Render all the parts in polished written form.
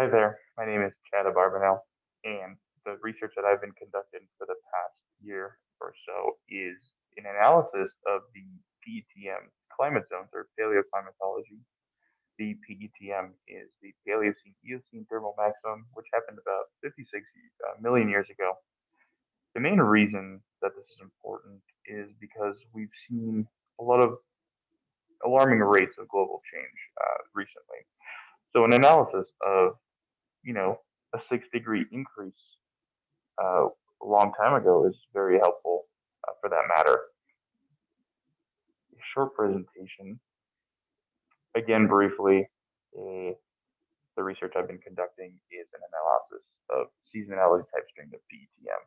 Hi there, my name is Chad Barbanel, and the research that I've been conducting for the past year or so is an analysis of the PETM climate zones or paleoclimatology. The PETM is the Paleocene Eocene thermal maximum, which happened about 56 million years ago. The main reason that this is important is because we've seen a lot of alarming rates of global change recently. So, an analysis of a 6-degree increase uh, a long time ago is very helpful for that matter. A short presentation, again, briefly, uh, the research I've been conducting is an analysis of seasonality type string of PETM.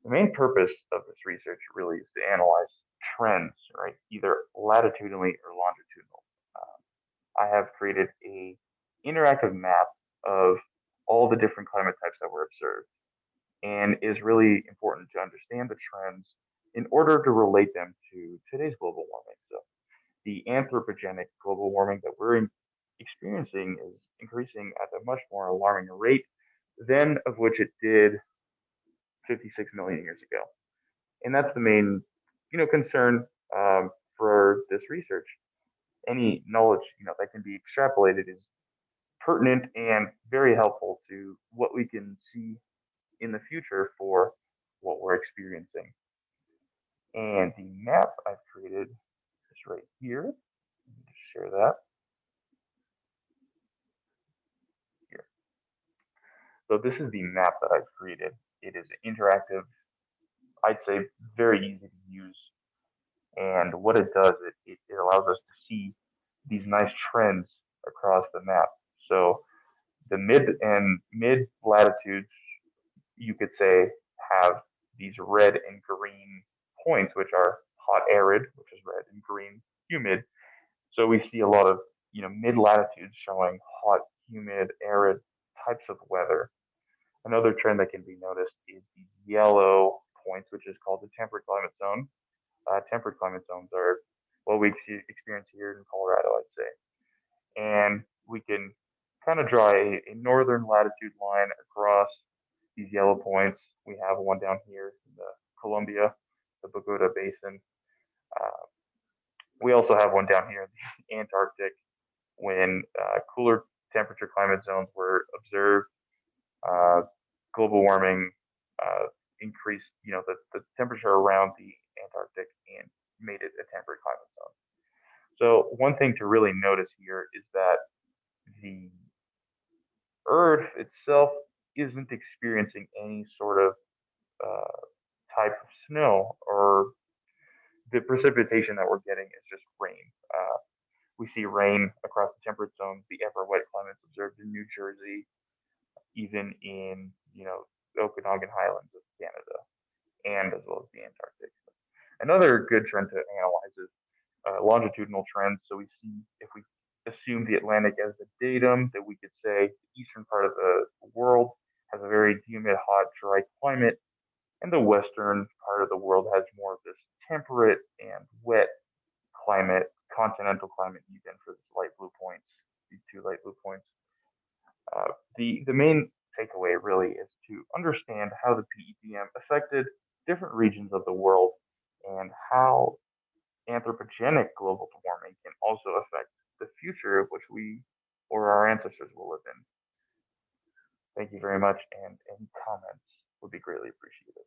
The main purpose of this research really is to analyze trends, right, either latitudinally or longitudinal. I have created a interactive map of all the different climate types that were observed and is really important to understand the trends in order to relate them to today's global warming. So, the anthropogenic global warming that we're experiencing is increasing at a much more alarming rate than of which it did 56 million years ago. And that's the main, concern for this research. Any knowledge, that can be extrapolated is pertinent and very helpful to what we can see in the future for what we're experiencing. And the map I've created is right here. Let me just share that here. So this is the map that I've created. It is interactive, I'd say very easy to use. And what it does, it allows us to see these nice trends across the map. So the mid latitudes, you could say, have these red and green points, which are hot arid, which is red, and green humid. So we see a lot of mid latitudes showing hot, humid, arid types of weather. Another trend that can be noticed is the yellow points, which is called the temperate climate zone. Temperate climate zones are what we experience here in Colorado, I'd say. And we can kind of draw a northern latitude line across these yellow points. We have one down here in the Columbia, the Bogota Basin. Uh, we also have one down here in the Antarctic when cooler temperature climate zones were observed. Uh, Global warming uh, increased, the temperature around the Antarctic and made it a temperate climate zone. So one thing to really notice here is that the Earth itself isn't experiencing any sort of uh, type of snow, or the precipitation that we're getting is just rain. We see rain across the temperate zones, the ever wet climates observed in New Jersey, even in the Okanagan Highlands of Canada, and as well as the Antarctic. Another good trend to analyze is longitudinal trends. So we see, if we assume the Atlantic as the datum, that we could say the eastern part of the world has a very humid, hot, dry climate, and the western part of the world has more of this temperate and wet climate, continental climate, even for these light blue points, these two light blue points. The main takeaway really is to understand how the PEPM affected different regions of the world and how anthropogenic global warming can also affect the future of which we or our ancestors will live in. Thank you very much, and any comments would be greatly appreciated.